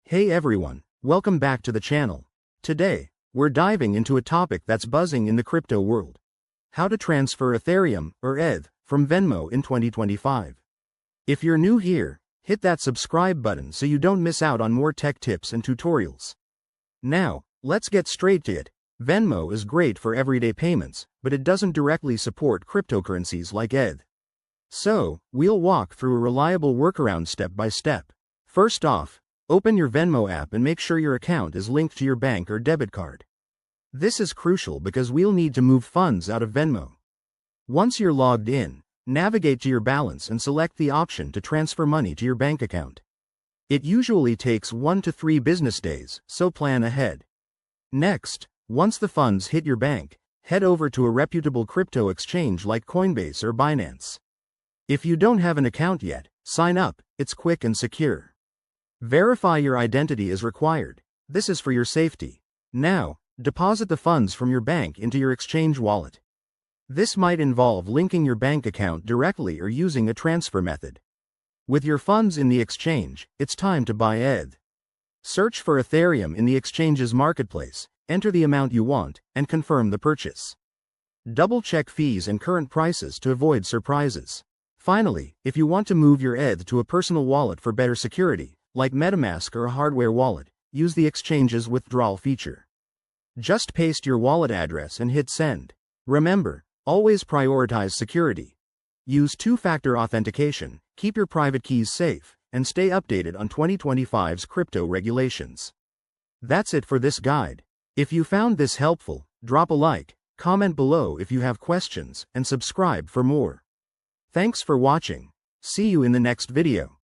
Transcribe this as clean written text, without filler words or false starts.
Hey everyone, welcome back to the channel. Today, we're diving into a topic that's buzzing in the crypto world. How to transfer Ethereum, or ETH, from Venmo in 2025. If you're new here, hit that subscribe button so you don't miss out on more tech tips and tutorials. Now, let's get straight to it. Venmo is great for everyday payments, but it doesn't directly support cryptocurrencies like ETH. So, we'll walk through a reliable workaround step by step. First off, open your Venmo app and make sure your account is linked to your bank or debit card. This is crucial because we'll need to move funds out of Venmo. Once you're logged in, navigate to your balance and select the option to transfer money to your bank account. It usually takes 1 to 3 business days, so plan ahead. Next, once the funds hit your bank, head over to a reputable crypto exchange like Coinbase or Binance. If you don't have an account yet, sign up, it's quick and secure. Verify your identity is required. This is for your safety. Now, deposit the funds from your bank into your exchange wallet. This might involve linking your bank account directly or using a transfer method. With your funds in the exchange, it's time to buy ETH. Search for Ethereum in the exchange's marketplace, enter the amount you want, and confirm the purchase. Double-check fees and current prices to avoid surprises. Finally, if you want to move your ETH to a personal wallet for better security, like MetaMask or a hardware wallet, use the exchange's withdrawal feature. Just paste your wallet address and hit send. Remember, always prioritize security. Use two-factor authentication, keep your private keys safe, and stay updated on 2025's crypto regulations. That's it for this guide. If you found this helpful, drop a like, comment below if you have questions, and subscribe for more. Thanks for watching. See you in the next video.